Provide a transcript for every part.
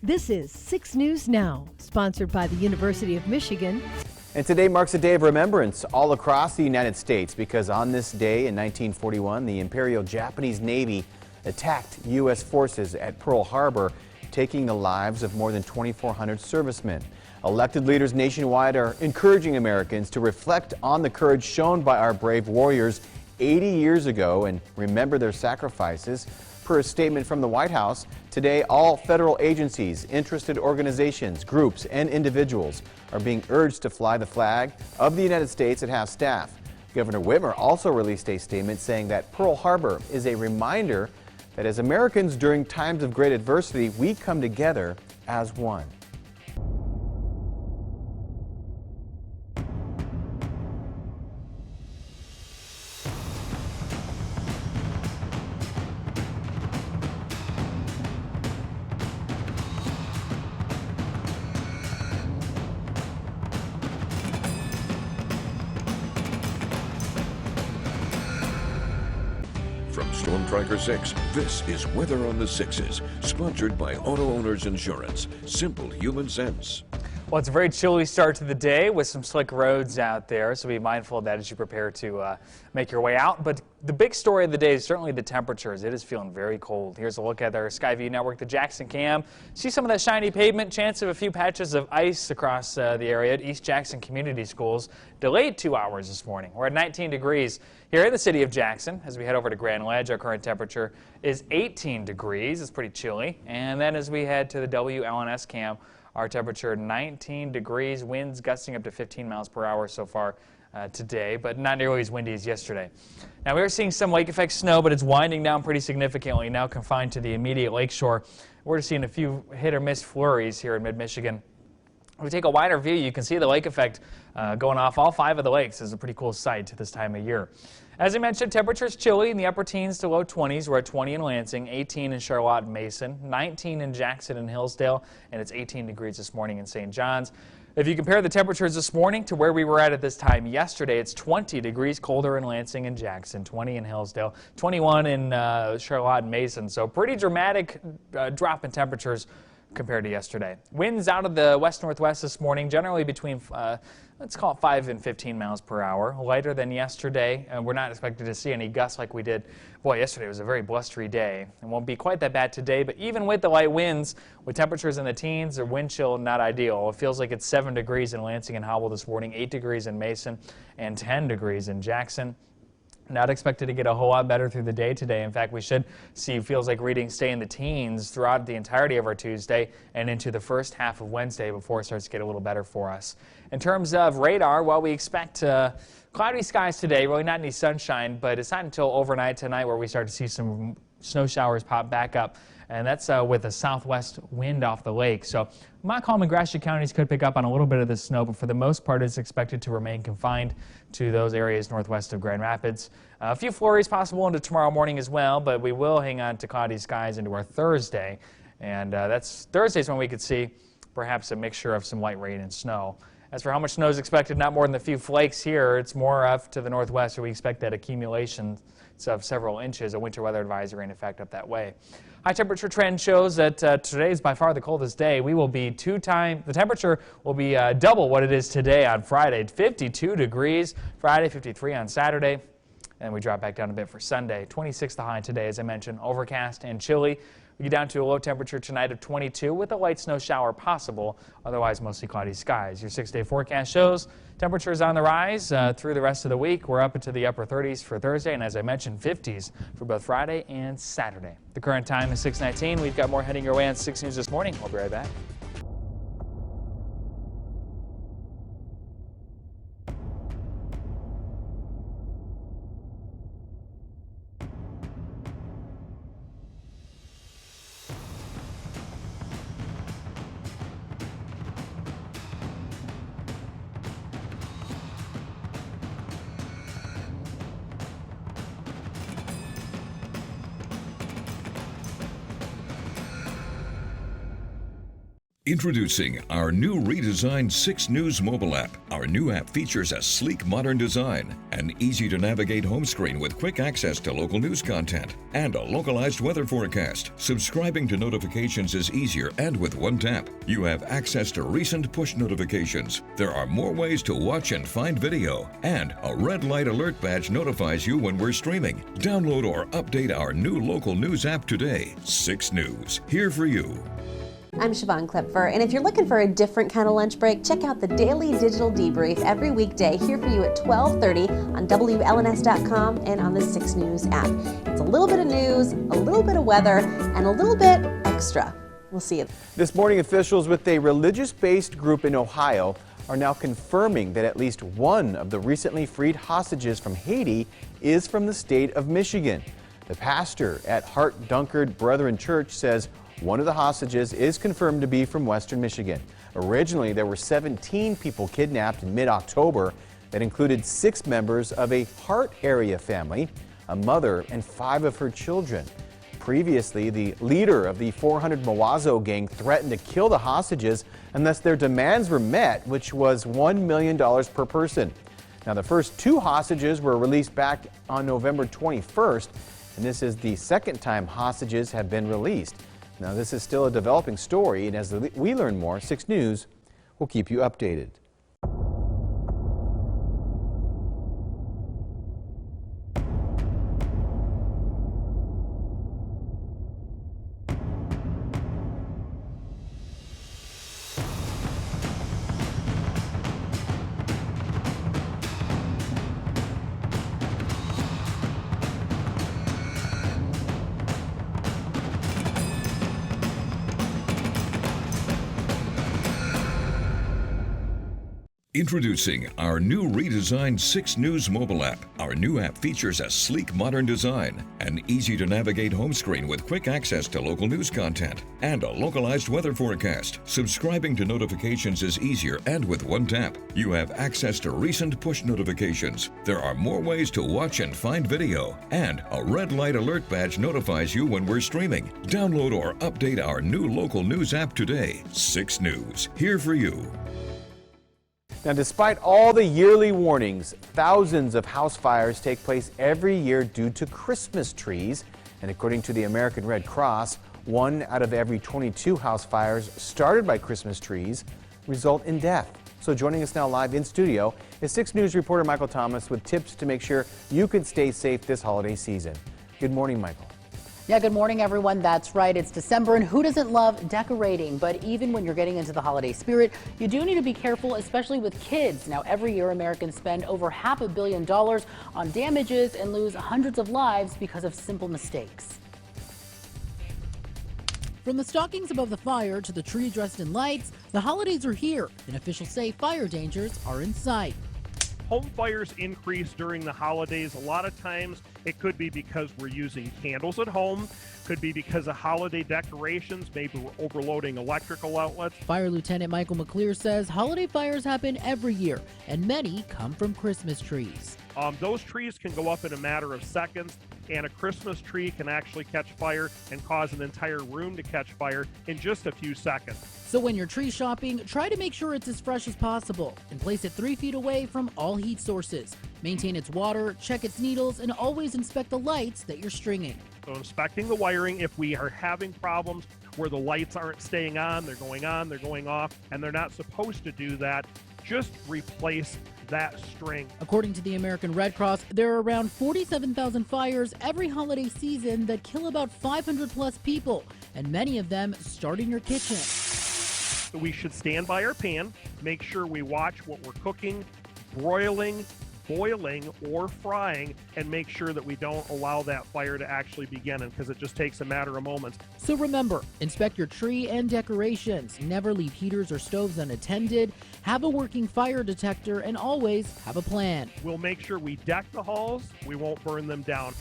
This is 6 News Now, sponsored by the University of Michigan. And today marks a day of remembrance all across the United States because on this day in 1941, the Imperial Japanese Navy attacked U.S. forces at Pearl Harbor, taking the lives of more than 2,400 servicemen. Elected leaders nationwide are encouraging Americans to reflect on the courage shown by our brave warriors 80 years ago and remember their sacrifices. Per a statement from the White House, today all federal agencies, interested organizations, groups, and individuals are being urged to fly the flag of the United States at half-staff. Governor Whitmer also released a statement saying that Pearl Harbor is a reminder that as Americans during times of great adversity, we come together as one. From Storm Tracker 6, this is Weather on the Sixes, sponsored by Auto Owners Insurance. Simple human sense. Well, it's a very chilly start to the day with some slick roads out there, so be mindful of that as you prepare to make your way out. But the big story of the day is certainly the temperatures. It is feeling very cold. Here's a look at our Skyview network, the Jackson Cam. See some of that shiny pavement, chance of a few patches of ice across the area at East Jackson Community Schools. Delayed 2 hours this morning. We're at 19 degrees here in the city of Jackson. As we head over to Grand Ledge, our current temperature is 18 degrees. It's pretty chilly. And then as we head to the WLNS Cam, our temperature 19 degrees, winds gusting up to 15 miles per hour so far today, but not nearly as windy as yesterday. Now we are seeing some lake effect snow, but it's winding down pretty significantly, now confined to the immediate lakeshore. We're seeing a few hit or miss flurries here in mid-Michigan. If we take a wider view, you can see the lake effect going off all 5 of the lakes. It's a pretty cool sight this time of year. As I mentioned, temperatures chilly in the upper teens to low 20s. We're at 20 in Lansing, 18 in Charlotte and Mason, 19 in Jackson and Hillsdale, and it's 18 degrees this morning in St. John's. If you compare the temperatures this morning to where we were at this time yesterday, it's 20 degrees colder in Lansing and Jackson, 20 in Hillsdale, 21 in Charlotte and Mason. So pretty dramatic drop in temperatures compared to yesterday. Winds out of the west-northwest this morning, generally between, let's call it 5 and 15 miles per hour, lighter than yesterday. We're not expected to see any gusts like we did. Boy, yesterday was a very blustery day. It won't be quite that bad today, but even with the light winds, with temperatures in the teens, the wind chill not ideal. It feels like it's 7 degrees in Lansing and Howell this morning, 8 degrees in Mason, and 10 degrees in Jackson. Not expected to get a whole lot better through the day today. In fact, we should see feels like readings stay in the teens throughout the entirety of our Tuesday and into the first half of Wednesday before it starts to get a little better for us. In terms of radar, well, we expect cloudy skies today, really not any sunshine, but it's not until overnight tonight where we start to see some snow showers pop back up. And that's with a southwest wind off the lake. So Montcalm and Gratiot counties could pick up on a little bit of this snow, but for the most part it's expected to remain confined to those areas northwest of Grand Rapids. A few flurries possible into tomorrow morning as well, but we will hang on to cloudy skies into our Thursday. And that's Thursday's when we could see perhaps a mixture of some light rain and snow. As for how much snow is expected, not more than a few flakes here. It's more up to the northwest where we expect that accumulation of several inches, a winter weather advisory in effect up that way. High temperature trend shows that today is by far the coldest day. We will be the temperature will be double what it is today on Friday, 52 degrees. Friday, 53 on Saturday. And we drop back down a bit for Sunday. 26 the high today, as I mentioned, overcast and chilly. We get down to a low temperature tonight of 22 with a light snow shower possible, otherwise mostly cloudy skies. Your 6-day forecast shows temperatures on the rise through the rest of the week. We're up into the upper 30s for Thursday, and as I mentioned, 50s for both Friday and Saturday. The current time is 6:19. We've got more heading your way on 6 News this morning. We'll be right back. Introducing our new redesigned 6 News mobile app. Our new app features a sleek, modern design, an easy-to-navigate home screen with quick access to local news content, and a localized weather forecast. Subscribing to notifications is easier and with one tap. You have access to recent push notifications. There are more ways to watch and find video, and a red light alert badge notifies you when we're streaming. Download or update our new local news app today. 6 News, here for you. I'm Siobhan Klipfer, and if you're looking for a different kind of lunch break, check out the Daily Digital Debrief every weekday here for you at 12:30 on WLNS.com and on the 6 News app. It's a little bit of news, a little bit of weather, and a little bit extra. We'll see you. This morning, officials with a religious-based group in Ohio are now confirming that at least one of the recently freed hostages from Haiti is from the state of Michigan. The pastor at Hart Dunkard Brethren Church says one of the hostages is confirmed to be from Western Michigan. Originally, there were 17 people kidnapped in mid-October that included 6 members of a Hart area family, a mother, and 5 of her children. Previously, the leader of the 400 Mawazo gang threatened to kill the hostages unless their demands were met, which was $1 million per person. Now, the first 2 hostages were released back on November 21st, and this is the second time hostages have been released. Now, this is still a developing story, and as we learn more, 6 News will keep you updated. Introducing our new redesigned 6 News mobile app. Our new app features a sleek, modern design, an easy-to-navigate home screen with quick access to local news content, and a localized weather forecast. Subscribing to notifications is easier and with one tap. You have access to recent push notifications. There are more ways to watch and find video, and a red light alert badge notifies you when we're streaming. Download or update our new local news app today. 6 News, here for you. Now, despite all the yearly warnings, thousands of house fires take place every year due to Christmas trees. And according to the American Red Cross, 1 out of every 22 house fires started by Christmas trees result in death. So joining us now live in studio is 6 News reporter Michael Thomas with tips to make sure you can stay safe this holiday season. Good morning, Michael. Yeah, good morning, everyone. That's right. It's December, and who doesn't love decorating? But even when you're getting into the holiday spirit, you do need to be careful, especially with kids. Now, every year, Americans spend over $500 million on damages and lose hundreds of lives because of simple mistakes. From the stockings above the fire to the tree dressed in lights, the holidays are here, and officials say fire dangers are in sight. Home fires increase during the holidays. A lot of times it could be because we're using candles at home, could be because of holiday decorations, maybe we're overloading electrical outlets. Fire Lieutenant Michael McClear says holiday fires happen every year, and many come from Christmas trees. Those trees can go up in a matter of seconds, and a Christmas tree can actually catch fire and cause an entire room to catch fire in just a few seconds. So when you're tree shopping, try to make sure it's as fresh as possible and place it 3 feet away from all heat sources. Maintain its water, check its needles, and always inspect the lights that you're stringing. So inspecting the wiring, if we are having problems where the lights aren't staying on, they're going off, and they're not supposed to do that, just replace that string. According to the American Red Cross, there are around 47,000 fires every holiday season that kill about 500 plus people, and many of them start in your kitchen. So we should stand by our pan, make sure we watch what we're cooking, broiling, boiling, or frying, and make sure that we don't allow that fire to actually begin, because it just takes a matter of moments. So remember, inspect your tree and decorations, never leave heaters or stoves unattended, have a working fire detector, and always have a plan. We'll make sure we deck the halls, we won't burn them down.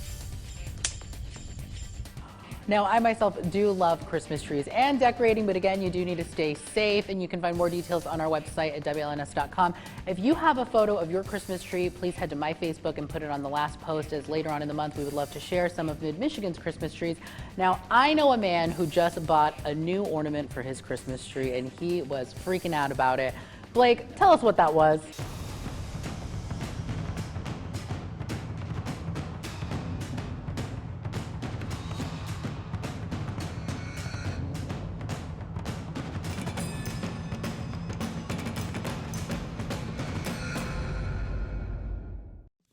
Now, I myself do love Christmas trees and decorating, but again, you do need to stay safe, and you can find more details on our website at WLNS.com. If you have a photo of your Christmas tree, please head to my Facebook and put it on the last post, as later on in the month we would love to share some of Mid-Michigan's Christmas trees. Now, I know a man who just bought a new ornament for his Christmas tree, and he was freaking out about it. Blake, tell us what that was.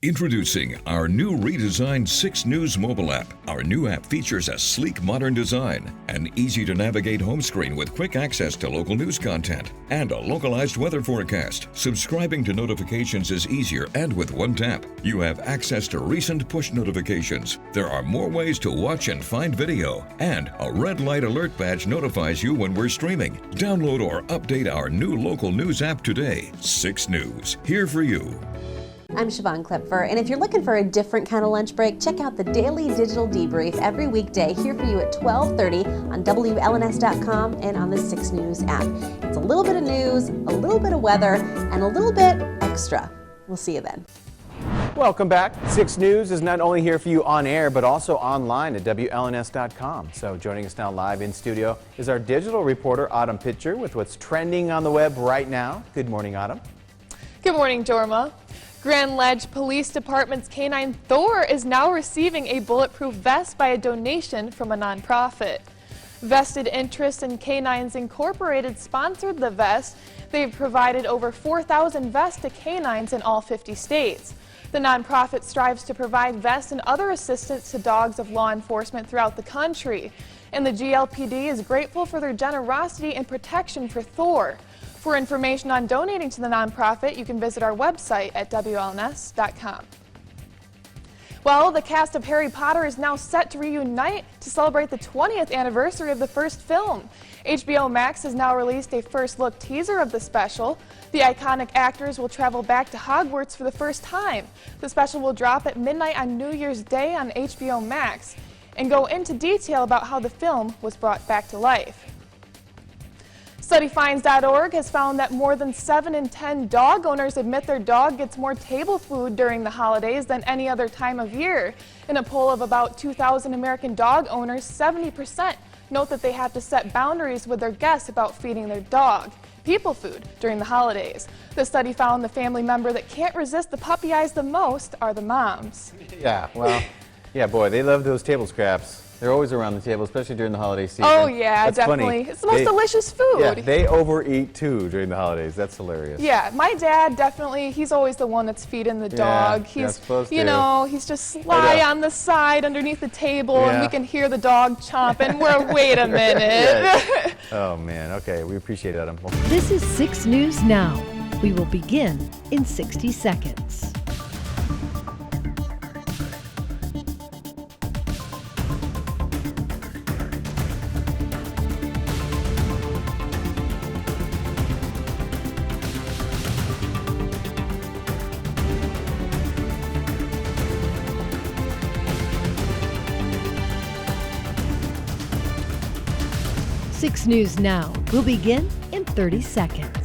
Introducing our new redesigned 6 News mobile app. Our new app features a sleek, modern design, an easy-to-navigate home screen with quick access to local news content, and a localized weather forecast. Subscribing to notifications is easier, and with one tap, you have access to recent push notifications. There are more ways to watch and find video, and a red light alert badge notifies you when we're streaming. Download or update our new local news app today. 6 News, here for you. I'm Siobhan Klepfer, and if you're looking for a different kind of lunch break, check out the Daily Digital Debrief every weekday here for you at 12:30 on WLNS.com and on the 6 News app. It's a little bit of news, a little bit of weather, and a little bit extra. We'll see you then. Welcome back. 6 News is not only here for you on air, but also online at WLNS.com. So joining us now live in studio is our digital reporter, Autumn Pitcher, with what's trending on the web right now. Good morning, Autumn. Good morning, Jorma. Grand Ledge Police Department's canine Thor is now receiving a bulletproof vest by a donation from a nonprofit. Vested Interest in Canines Incorporated sponsored the vest. They've provided over 4,000 vests to canines in all 50 states. The nonprofit strives to provide vests and other assistance to dogs of law enforcement throughout the country. And the GLPD is grateful for their generosity and protection for Thor. For information on donating to the nonprofit, you can visit our website at WLNS.com. Well, the cast of Harry Potter is now set to reunite to celebrate the 20th anniversary of the first film. HBO Max has now released a first look teaser of the special. The iconic actors will travel back to Hogwarts for the first time. The special will drop at midnight on New Year's Day on HBO Max and go into detail about how the film was brought back to life. StudyFinds.org has found that more than 7 in 10 dog owners admit their dog gets more table food during the holidays than any other time of year. In a poll of about 2,000 American dog owners, 70% note that they have to set boundaries with their guests about feeding their dog people food during the holidays. The study found the family member that can't resist the puppy eyes the most are the moms. Yeah, well, yeah, boy, they love those table scraps. They're always around the table, especially during the holiday season. Oh, yeah, That's definitely. Funny. It's the most delicious food. Yeah, they overeat too during the holidays. That's hilarious. Yeah, my dad definitely, he's always the one that's feeding the dog. He's, you know, he's just sly on the side underneath the table, and we can hear the dog chomping. We're, wait a minute. Oh, man. Okay, we appreciate it, Adam. This is 6 News Now. We will begin in 60 seconds. Six News Now will begin in 30 seconds.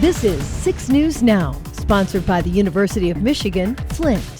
This is 6 News Now, sponsored by the University of Michigan, Flint.